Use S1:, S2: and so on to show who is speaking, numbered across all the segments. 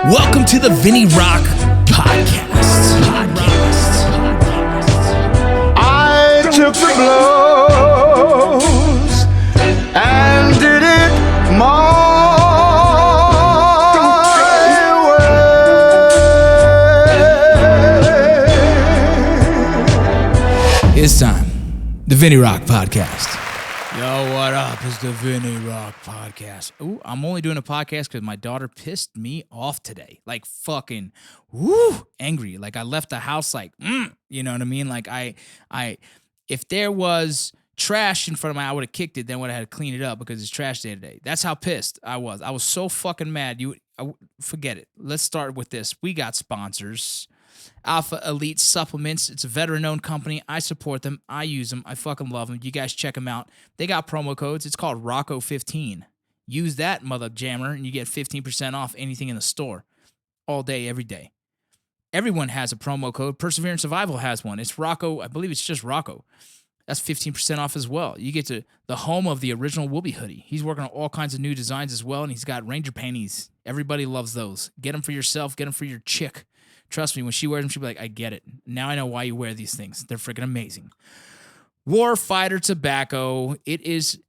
S1: Welcome to the Vinny Rock Podcast.
S2: I took the blows and did it my way.
S1: It's time. The Vinny Rock Podcast. Yo, what up? It's the Vinny Rock Podcast. Ooh, I'm only doing a podcast because my daughter pissed me off today. Like fucking, angry. Like I left the house like, you know what I mean? Like if there was trash in front of I would have kicked it. Then would have had to clean it up because it's trash day today. That's how pissed I was. I was so fucking mad. Forget it. Let's start with this. We got sponsors. Alpha Elite Supplements. It's a veteran-owned company. I support them. I use them. I fucking love them. You guys check them out. They got promo codes. It's called Rocco15. Use that, mother jammer, and you get 15% off anything in the store. All day, every day. Everyone has a promo code. Perseverance Survival has one. It's Rocco. I believe it's just Rocco. That's 15% off as well. You get to the home of the original Whoopi hoodie. He's working on all kinds of new designs as well, and he's got Ranger panties. Everybody loves those. Get them for yourself. Get them for your chick. Trust me, when she wears them, she'll be like, I get it. Now I know why you wear these things. They're freaking amazing. Warfighter Tobacco. It is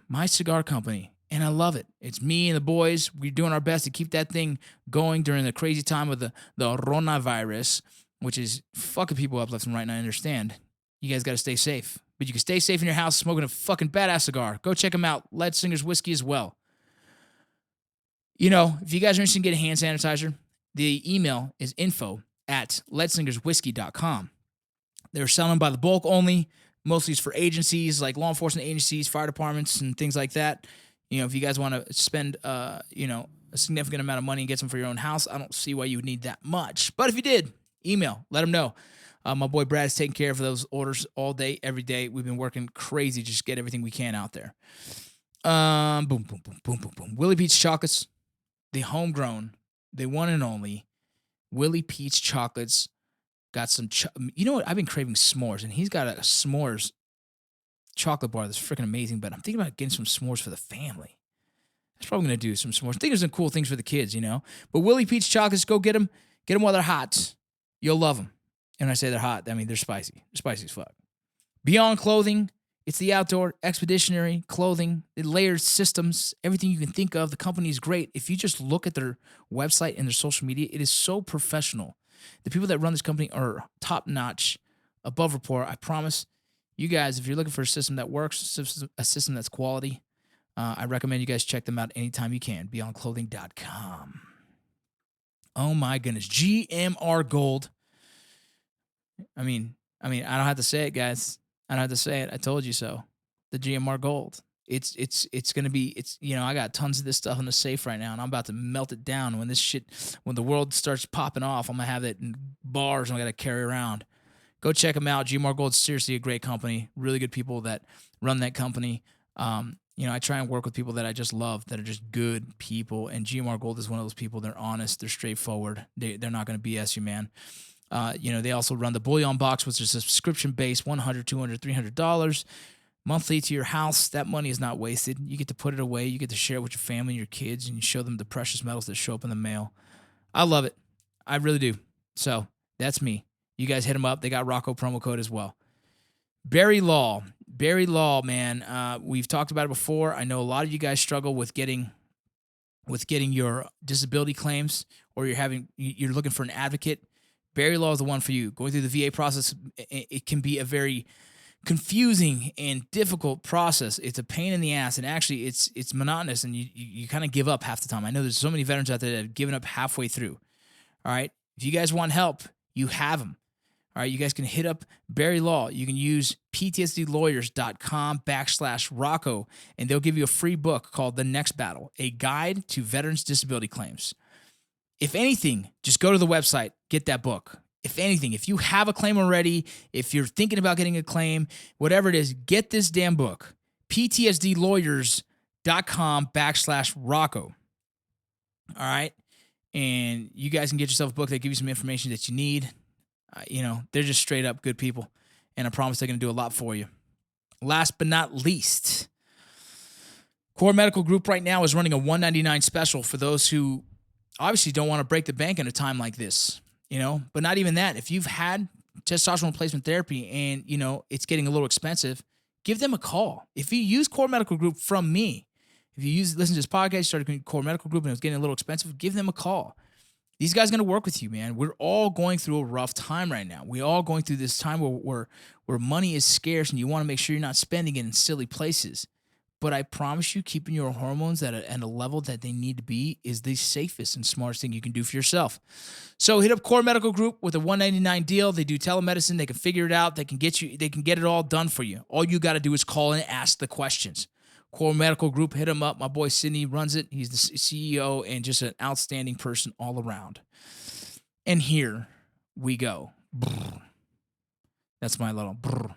S1: my cigar company, and I love it. It's me and the boys. We're doing our best to keep that thing going during the crazy time of the coronavirus, which is fucking people up left and right, and I understand. You guys got to stay safe. But you can stay safe in your house smoking a fucking badass cigar. Go check them out. Lead Singer's Whiskey as well. You know, if you guys are interested in getting hand sanitizer, the email is info@leadsingerswhiskey.com. They're selling by the bulk only. Mostly it's for agencies like law enforcement agencies, fire departments, and things like that. You know, if you guys want to spend, a significant amount of money and get some for your own house, I don't see why you would need that much. But if you did, email, let them know. My boy Brad is taking care of those orders all day, every day. We've been working crazy just to get everything we can out there. Boom, boom, boom, boom, boom, boom. Willie Peach Chocolates, the homegrown, the one and only Willie Peach Chocolates. Got some, you know what? I've been craving s'mores, and he's got a s'mores chocolate bar that's freaking amazing, but I'm thinking about getting some s'mores for the family. That's probably going to do some s'mores. I think there's some cool things for the kids, you know? But Willie Peach Chocolates, go get them. Get them while they're hot. You'll love them. And when I say they're hot, I mean they're spicy. They're spicy as fuck. Beyond Clothing. It's the outdoor expeditionary clothing, the layered systems, everything you can think of. The company is great. If you just look at their website and their social media, it is so professional. The people that run this company are top-notch, above rapport. I promise you guys, if you're looking for a system that works, a system that's quality, I recommend you guys check them out anytime you can. BeyondClothing.com. Oh my goodness. GMR Gold. I mean, I don't have to say it, guys. I don't have to say it. I told you so. The GMR Gold. It's going to be, I got tons of this stuff in the safe right now, and I'm about to melt it down. When the world starts popping off, I'm going to have it in bars and I got to carry around. Go check them out. GMR Gold's seriously a great company. Really good people that run that company. I try and work with people that I just love, that are just good people, and GMR Gold is one of those people. They're honest. They're straightforward. They're not going to BS you, man. They also run the Bullion Box, which is subscription-based, $100, $200, $300 monthly to your house. That money is not wasted. You get to put it away. You get to share it with your family and your kids, and you show them the precious metals that show up in the mail. I love it. I really do. So that's me. You guys hit them up. They got Rocco promo code as well. Barry Law, man. We've talked about it before. I know a lot of you guys struggle with getting your disability claims, or you're looking for an advocate. Barry Law is the one for you. Going through the VA process, it can be a very confusing and difficult process. It's a pain in the ass, and actually it's monotonous, and you kind of give up half the time. I know there's so many veterans out there that have given up halfway through. All right? If you guys want help, you have them. All right? You guys can hit up Barry Law. You can use ptsdlawyers.com/Rocco, and they'll give you a free book called The Next Battle, a guide to veterans' disability claims. If anything, just go to the website, get that book. If anything, if you have a claim already, if you're thinking about getting a claim, whatever it is, get this damn book. ptsdlawyers.com/Rocco. All right? And you guys can get yourself a book that gives you some information that you need. They're just straight up good people, and I promise they're going to do a lot for you. Last but not least, Core Medical Group right now is running a $199 special for those who obviously don't want to break the bank in a time like this, but not even that. If you've had testosterone replacement therapy and, it's getting a little expensive, give them a call. If you use Core Medical Group from me, if you listen to this podcast, started Core Medical Group and it was getting a little expensive, give them a call. These guys are going to work with you, man. We're all going through a rough time right now. We're all going through this time where money is scarce and you want to make sure you're not spending it in silly places. But I promise you, keeping your hormones at a level that they need to be is the safest and smartest thing you can do for yourself. So hit up Core Medical Group with a $199 deal. They do telemedicine. They can figure it out. They can get it all done for you. All you got to do is call and ask the questions. Core Medical Group, hit him up. My boy Sydney runs it. He's the CEO and just an outstanding person all around. And here we go. Brr. That's my little brr.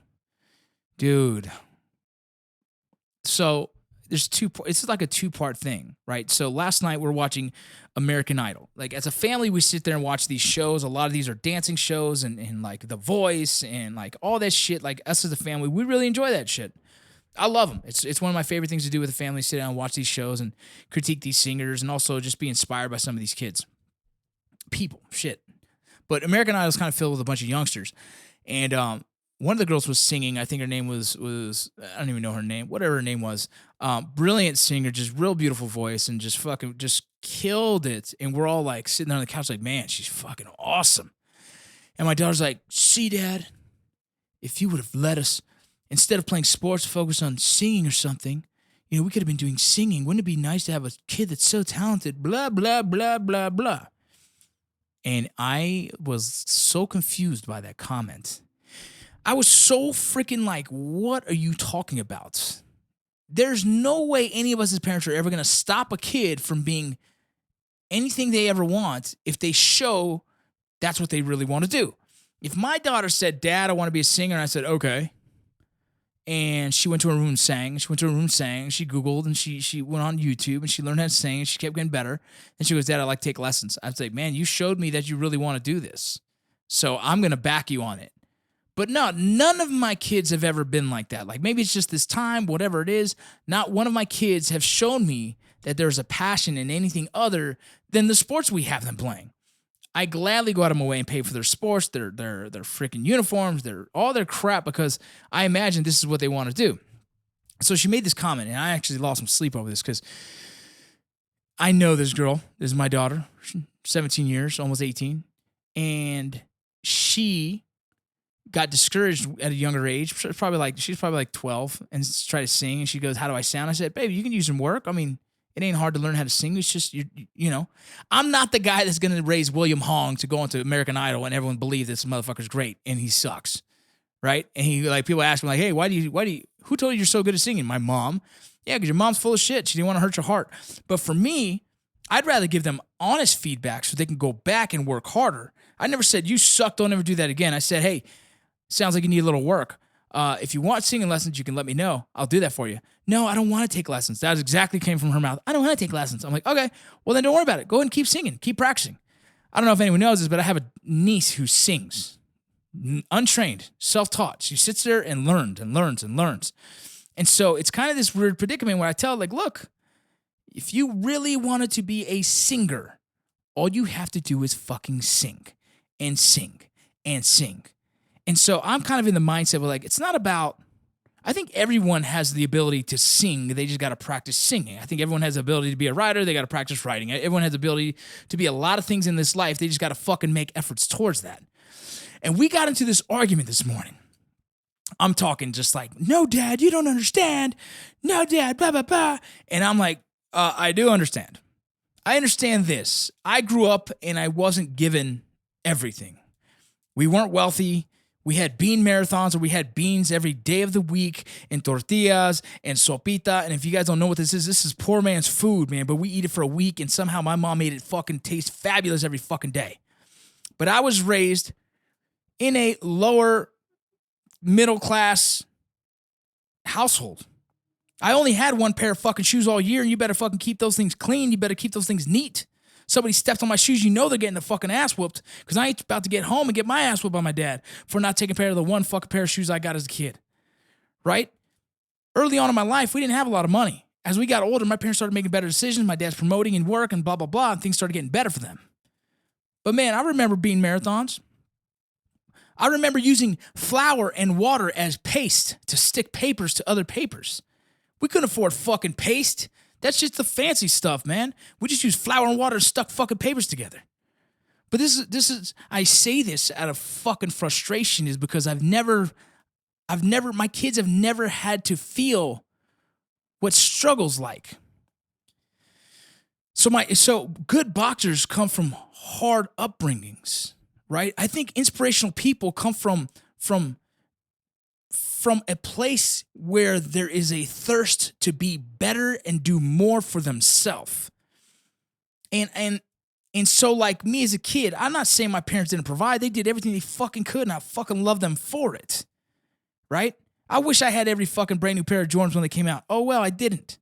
S1: Dude. So there's it's like a two-part thing, right? So last night we're watching American Idol. Like as a family, we sit there and watch these shows. A lot of these are dancing shows and like The Voice and like all that shit. Like us as a family, we really enjoy that shit. I love them. It's one of my favorite things to do with the family, sit down and watch these shows and critique these singers and also just be inspired by some of these kids. People, shit. But American Idol is kind of filled with a bunch of youngsters. And one of the girls was singing. I think her name was I don't even know her name, whatever her name was. Brilliant singer, just real beautiful voice and just killed it. And we're all like sitting on the couch like, man, she's fucking awesome. And my daughter's like, see, Dad, if you would have let us, instead of playing sports, focus on singing or something. We could have been doing singing. Wouldn't it be nice to have a kid that's so talented? Blah, blah, blah, blah, blah. And I was so confused by that comment. I was so freaking like, what are you talking about? There's no way any of us as parents are ever going to stop a kid from being anything they ever want if they show that's what they really want to do. If my daughter said, Dad, I want to be a singer, and I said, okay. And she went to her room and sang. She Googled and she went on YouTube and she learned how to sing and she kept getting better. And she goes, Dad, I like to take lessons. I'd say, man, you showed me that you really want to do this. So I'm going to back you on it. But no, none of my kids have ever been like that. Like maybe it's just this time, whatever it is. Not one of my kids have shown me that there's a passion in anything other than the sports we have them playing. I gladly go out of my way and pay for their sports, their freaking uniforms, all their crap because I imagine this is what they want to do. So she made this comment, and I actually lost some sleep over this because I know this girl. This is my daughter, 17 years, almost 18, and she got discouraged at a younger age. She's probably like 12, and tried to sing. And she goes, "How do I sound?" I said, "Baby, you can use some work. I mean, it ain't hard to learn how to sing. It's just, I'm not the guy that's going to raise William Hong to go into American Idol and everyone believe this motherfucker's great and he sucks, right? And people ask me like, hey, who told you you're so good at singing? My mom. Yeah, because your mom's full of shit. She didn't want to hurt your heart. But for me, I'd rather give them honest feedback so they can go back and work harder. I never said, you suck, don't ever do that again. I said, hey, sounds like you need a little work. If you want singing lessons, you can let me know. I'll do that for you. No, I don't want to take lessons. That exactly came from her mouth. I don't want to take lessons. I'm like, okay, well then don't worry about it. Go ahead and keep singing. Keep practicing. I don't know if anyone knows this, but I have a niece who sings. Untrained, self-taught. She sits there and learns and learns and learns. And so it's kind of this weird predicament where I tell her, like, look, if you really wanted to be a singer, all you have to do is fucking sing and sing and sing. And so I'm kind of in the mindset where, like, it's not about, I think everyone has the ability to sing. They just got to practice singing. I think everyone has the ability to be a writer. They got to practice writing. Everyone has the ability to be a lot of things in this life. They just got to fucking make efforts towards that. And we got into this argument this morning. I'm talking just like, no, Dad, you don't understand. No, Dad, blah, blah, blah. And I'm like, I do understand. I understand this. I grew up and I wasn't given everything. We weren't wealthy. We had bean marathons where we had beans every day of the week and tortillas and sopita. And if you guys don't know what this is poor man's food, man. But we eat it for a week and somehow my mom made it fucking taste fabulous every fucking day. But I was raised in a lower middle class household. I only had one pair of fucking shoes all year and you better fucking keep those things clean. You better keep those things neat. Somebody stepped on my shoes, you know they're getting the fucking ass whooped because I ain't about to get home and get my ass whooped by my dad for not taking care of the one fucking pair of shoes I got as a kid, right? Early on in my life, we didn't have a lot of money. as we got older, my parents started making better decisions. My dad's promoting in work and blah, blah, blah, and things started getting better for them. But man, I remember being marathons. I remember using flour and water as paste to stick papers to other papers. We couldn't afford fucking paste. That's just the fancy stuff, man. We just used flour and water and stuck fucking papers together. But this is I say this out of fucking frustration is because my kids have never had to feel what struggle's like. So good boxers come from hard upbringings, right? I think inspirational people come from a place where there is a thirst to be better and do more for themselves. And so like me as a kid, I'm not saying my parents didn't provide. They did everything they fucking could, and I fucking love them for it, right? I wish I had every fucking brand new pair of Jordans when they came out. Oh, well, I didn't.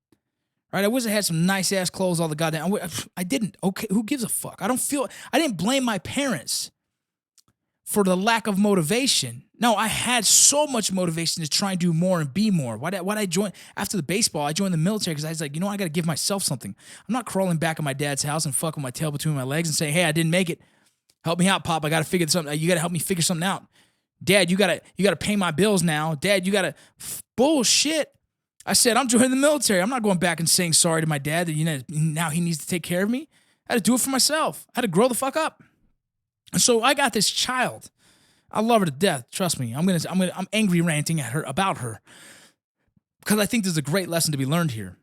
S1: Right? I wish I had some nice-ass clothes all the goddamn... I didn't. Okay, who gives a fuck? I didn't blame my parents for the lack of motivation. No, I had so much motivation to try and do more and be more. Why'd I join? After the baseball, I joined the military because I was like, I got to give myself something. I'm not crawling back in my dad's house and fucking my tail between my legs and saying, hey, I didn't make it. Help me out, Pop. I got to figure something. You got to help me figure something out. Dad, you gotta pay my bills now. Dad, you gotta bullshit. I said, I'm joining the military. I'm not going back and saying sorry to my dad that now he needs to take care of me. I had to do it for myself. I had to grow the fuck up. And so I got this child. I love her to death. Trust me. I'm angry ranting at her about her because I think there's a great lesson to be learned here.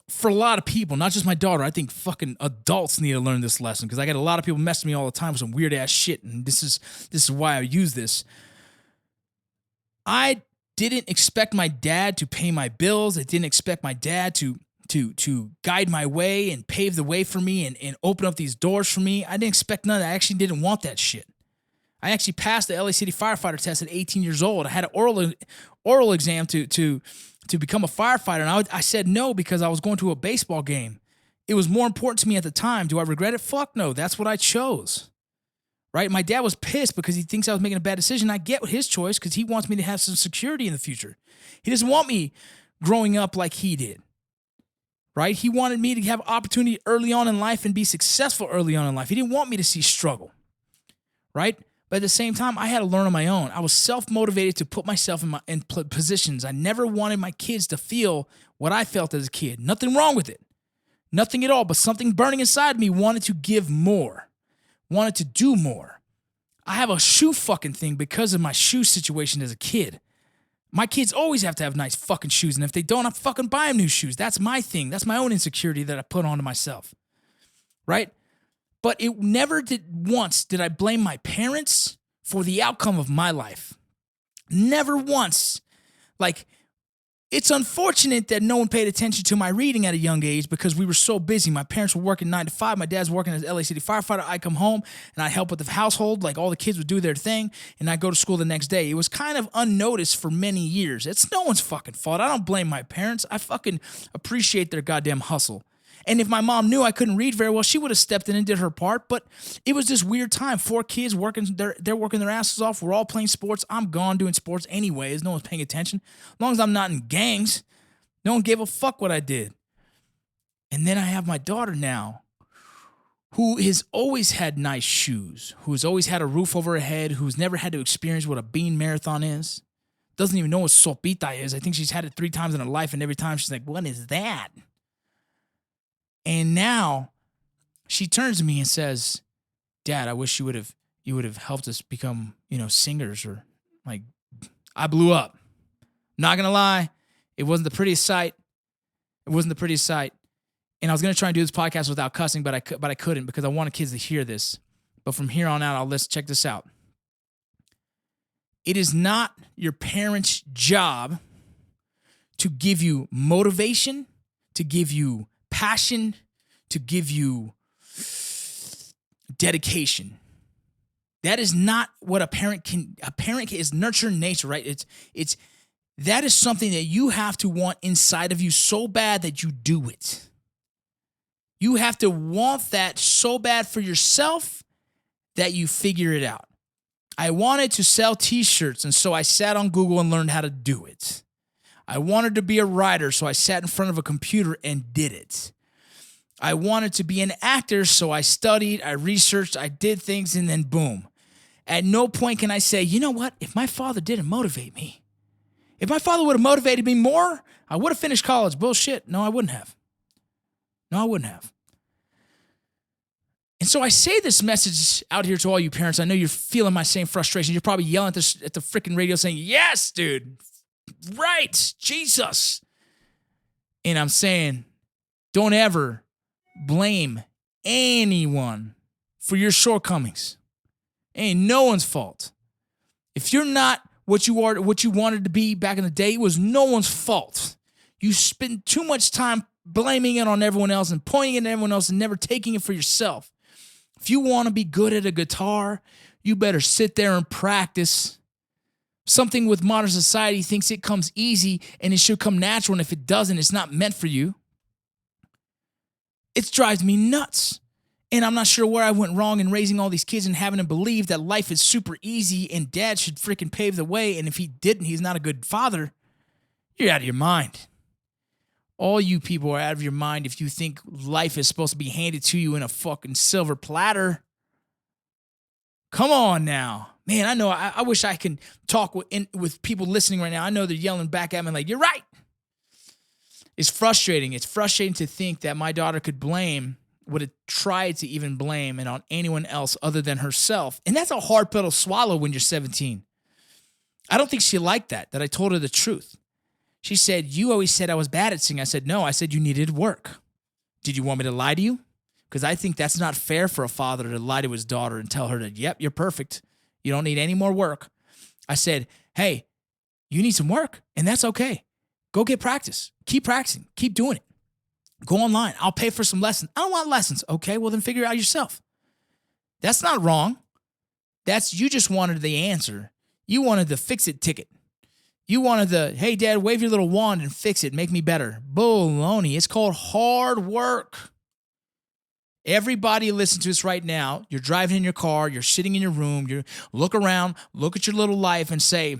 S1: For a lot of people, not just my daughter, I think fucking adults need to learn this lesson because I got a lot of people messing me all the time with some weird ass shit, and this is why I use this. I didn't expect my dad to pay my bills. I didn't expect my dad to guide my way and pave the way for me and open up these doors for me. I didn't expect none of that. I actually didn't want that shit. I actually passed the LA City firefighter test at 18 years old. I had an oral exam to become a firefighter, and I said no because I was going to a baseball game. It was more important to me at the time. Do I regret it? Fuck no. That's what I chose. Right? My dad was pissed because he thinks I was making a bad decision. I get his choice because he wants me to have some security in the future. He doesn't want me growing up like he did. Right? He wanted me to have opportunity early on in life and be successful early on in life. He didn't want me to see struggle. Right? But at the same time, I had to learn on my own. I was self-motivated to put myself in positions. I never wanted my kids to feel what I felt as a kid. Nothing wrong with it. Nothing at all. But something burning inside me wanted to give more. Wanted to do more. I have a shoe fucking thing because of my shoe situation as a kid. My kids always have to have nice fucking shoes. And if they don't, I fucking buy them new shoes. That's my thing. That's my own insecurity that I put onto myself. Right? But it never once did I blame my parents for the outcome of my life. Never once. Like, it's unfortunate that no one paid attention to my reading at a young age because we were so busy. My parents were working 9 to 5. My dad's working as LA City firefighter. I'd come home and I'd help with the household. Like, all the kids would do their thing, and I'd go to school the next day. It was kind of unnoticed for many years. It's no one's fucking fault. I don't blame my parents. I fucking appreciate their goddamn hustle. And if my mom knew I couldn't read very well, she would have stepped in and did her part. But it was this weird time. 4 kids working, they're working their asses off. We're all playing sports. I'm gone doing sports anyways. No one's paying attention. As long as I'm not in gangs, no one gave a fuck what I did. And then I have my daughter now, who has always had nice shoes, who's always had a roof over her head, who's never had to experience what a bean marathon is. Doesn't even know what sopita is. I think she's had it 3 times in her life, and every time she's like, what is that? And now she turns to me and says, Dad, I wish you would have helped us become, singers, or like, I blew up. Not going to lie. It wasn't the prettiest sight. And I was going to try and do this podcast without cussing, but I couldn't because I wanted kids to hear this. But from here on out, let's check this out. It is not your parents' job to give you motivation, to give you passion, to give you dedication. That is not what a parent can. A parent is nurture nature, right? That is something that you have to want inside of you so bad that you do it. You have to want that so bad for yourself that you figure it out. I wanted to sell t-shirts, and so I sat on Google and learned how to do it. I wanted to be a writer, so I sat in front of a computer and did it. I wanted to be an actor, so I studied, I researched, I did things, and then boom. At no point can I say, you know what? If my father didn't motivate me, if my father would have motivated me more, I would have finished college. Bullshit. No, I wouldn't have. No, I wouldn't have. And so I say this message out here to all you parents. I know you're feeling my same frustration. You're probably yelling at the freaking radio saying, yes, dude. Right. Jesus. And I'm saying, don't ever blame anyone for your shortcomings. Ain't no one's fault. If you're not what you are, what you wanted to be back in the day, it was no one's fault. You spend too much time blaming it on everyone else and pointing it at everyone else and never taking it for yourself. If you want to be good at a guitar, you better sit there and practice. Something with modern society thinks it comes easy and it should come natural, and if it doesn't, it's not meant for you. It drives me nuts. And I'm not sure where I went wrong in raising all these kids and having them believe that life is super easy and dad should freaking pave the way, and if he didn't, he's not a good father. You're out of your mind. All you people are out of your mind if you think life is supposed to be handed to you in a fucking silver platter. Come on now. Man, I know, I wish I can talk with people listening right now. I know they're yelling back at me like, you're right. It's frustrating. It's frustrating to think that my daughter would have tried to even blame it on anyone else other than herself. And that's a hard pill to swallow when you're 17. I don't think she liked that I told her the truth. She said, you always said I was bad at singing. I said, no, I said you needed work. Did you want me to lie to you? Because I think that's not fair for a father to lie to his daughter and tell her that, yep, you're perfect. You don't need any more work. I said, hey, you need some work, and that's okay. Go get practice. Keep practicing. Keep doing it. Go online. I'll pay for some lessons. I don't want lessons. Okay, well then figure it out yourself. That's not wrong. You just wanted the answer. You wanted the fix-it ticket. You wanted the, hey, Dad, wave your little wand and fix it. Make me better. Baloney. It's called hard work. Everybody listen to this right now. You're driving in your car. You're sitting in your room. You look around, look at your little life and say,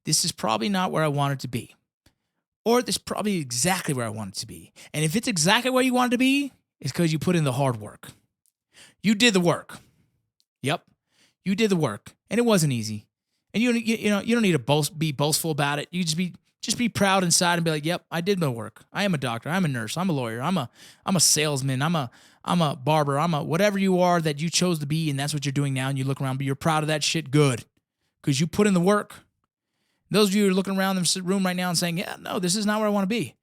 S1: this is probably not where I wanted to be. Or this is probably exactly where I want it to be. And if it's exactly where you want it to be, it's because you put in the hard work. You did the work. Yep. You did the work. And it wasn't easy. And you don't need to be boastful about it. You just be proud inside and be like, yep, I did my work. I am a doctor. I'm a nurse. I'm a lawyer. I'm a salesman. I'm a barber. I'm a whatever you are that you chose to be, and that's what you're doing now. And you look around, but you're proud of that shit. Good. Because you put in the work. Those of you who are looking around the room right now and saying, yeah, no, this is not where I want to be.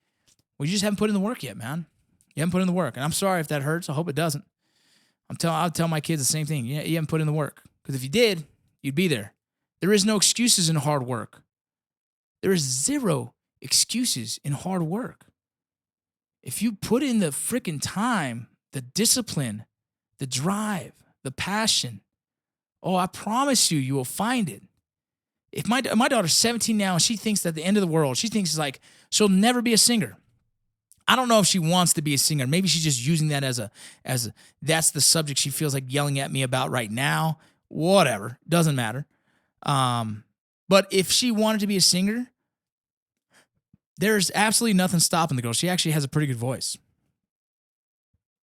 S1: Well, you just haven't put in the work yet, man. You haven't put in the work. And I'm sorry if that hurts. I hope it doesn't. I'll tell my kids the same thing. You haven't put in the work. Because if you did, you'd be there. There is no excuses in hard work. There is zero excuses in hard work. If you put in the freaking time, the discipline, the drive, the passion, oh, I promise you will find it. If my daughter's 17 now and she thinks that the end of the world, she thinks like she'll never be a singer. I don't know if she wants to be a singer. Maybe she's just using that as that's the subject she feels like yelling at me about right now. Whatever, doesn't matter. But if she wanted to be a singer, there's absolutely nothing stopping the girl. She actually has a pretty good voice,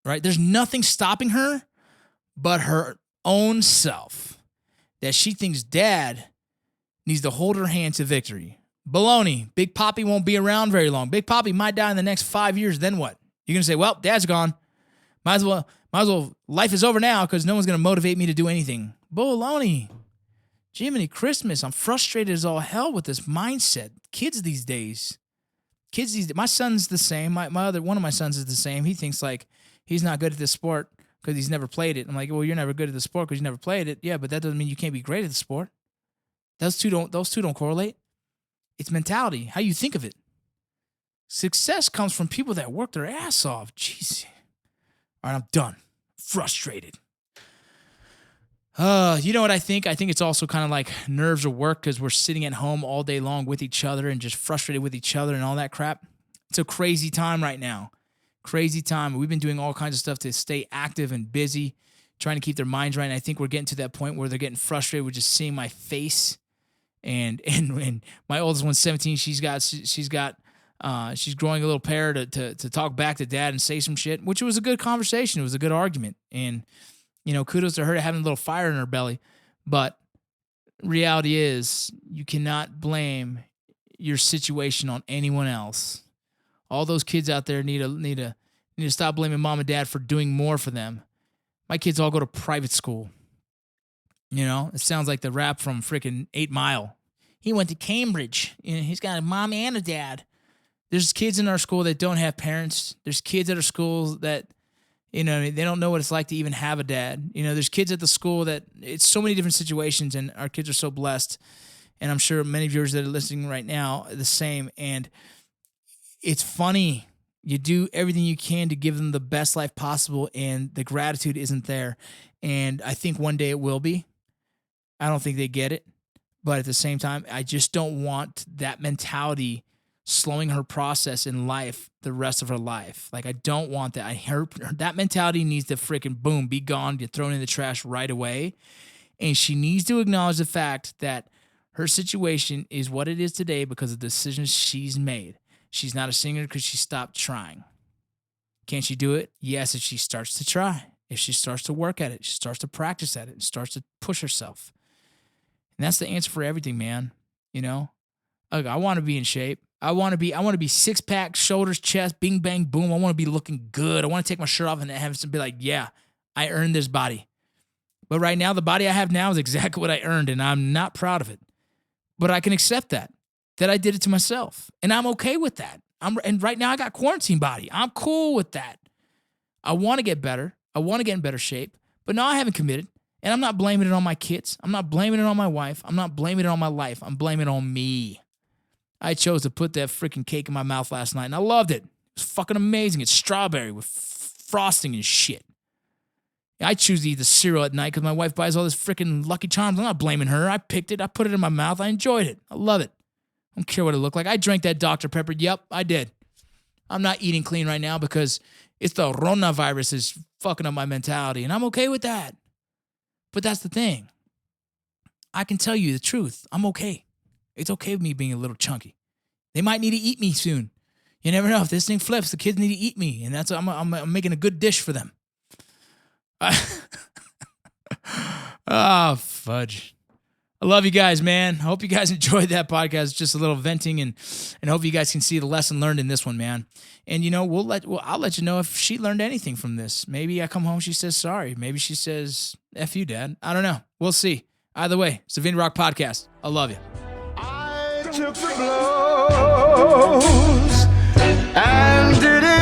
S1: right? There's nothing stopping her but her own self, that she thinks dad needs to hold her hand to victory. Baloney. Big Poppy won't be around very long. Big Poppy might die in the next 5 years. Then what? You're going to say, well, dad's gone. Might as well, life is over now because no one's going to motivate me to do anything. Baloney. Jiminy Christmas. I'm frustrated as all hell with this mindset. Kids these days. My son's the same. One of my sons is the same. He thinks like he's not good at this sport because he's never played it. I'm like, well, you're never good at the sport because you never played it. Yeah, but that doesn't mean you can't be great at the sport. Those two don't correlate. It's mentality, how you think of it. Success comes from people that work their ass off. Jeez. All right, I'm done. Frustrated. You know what I think? I think it's also kind of like nerves or work because we're sitting at home all day long with each other and just frustrated with each other and all that crap. It's a crazy time right now. Crazy time. We've been doing all kinds of stuff to stay active and busy, trying to keep their minds right. And I think we're getting to that point where they're getting frustrated with just seeing my face And my oldest one's 17. She's growing a little pair to talk back to dad and say some shit, which was a good conversation. It was a good argument. And, kudos to her to having a little fire in her belly. But reality is you cannot blame your situation on anyone else. All those kids out there need to stop blaming mom and dad for doing more for them. My kids all go to private school. It sounds like the rap from freaking 8 Mile. He went to Cambridge. He's got a mom and a dad. There's kids in our school that don't have parents. There's kids at our schools that, they don't know what it's like to even have a dad. There's kids at the school that it's so many different situations, and our kids are so blessed. And I'm sure many viewers that are listening right now are the same. And it's funny. You do everything you can to give them the best life possible, and the gratitude isn't there. And I think one day it will be. I don't think they get it. But at the same time, I just don't want that mentality slowing her process in life the rest of her life. Like, I don't want that. That mentality needs to freaking boom, be gone, get thrown in the trash right away. And she needs to acknowledge the fact that her situation is what it is today because of the decisions she's made. She's not a singer because she stopped trying. Can she do it? Yes, if she starts to try. If she starts to work at it, she starts to practice at it, starts to push herself. And that's the answer for everything, man. Look, I want to be in shape. I want to be six pack, shoulders, chest, bing, bang, boom. I want to be looking good. I want to take my shirt off and have some be like, yeah, I earned this body. But right now, the body I have now is exactly what I earned, and I'm not proud of it. But I can accept that I did it to myself, and I'm okay with that. And right now I got quarantine body. I'm cool with that. I want to get better. I want to get in better shape, but no, I haven't committed. And I'm not blaming it on my kids. I'm not blaming it on my wife. I'm not blaming it on my life. I'm blaming it on me. I chose to put that freaking cake in my mouth last night, and I loved it. It was fucking amazing. It's strawberry with frosting and shit. I choose to eat the cereal at night because my wife buys all this freaking Lucky Charms. I'm not blaming her. I picked it. I put it in my mouth. I enjoyed it. I love it. I don't care what it looked like. I drank that Dr. Pepper. Yep, I did. I'm not eating clean right now because it's the coronavirus is fucking up my mentality, and I'm okay with that. But that's the thing. I can tell you the truth. I'm okay. It's okay with me being a little chunky. They might need to eat me soon. You never know. If this thing flips, the kids need to eat me, and that's I'm making a good dish for them. Oh, fudge. I love you guys, man. I hope you guys enjoyed that podcast. It's just a little venting, and hope you guys can see the lesson learned in this one, man. And I'll let you know if she learned anything from this. Maybe I come home, she says sorry. Maybe she says F you, Dad. I don't know. We'll see. Either way, it's the Vinny Rock Podcast. I love you.
S2: I took the blows and did it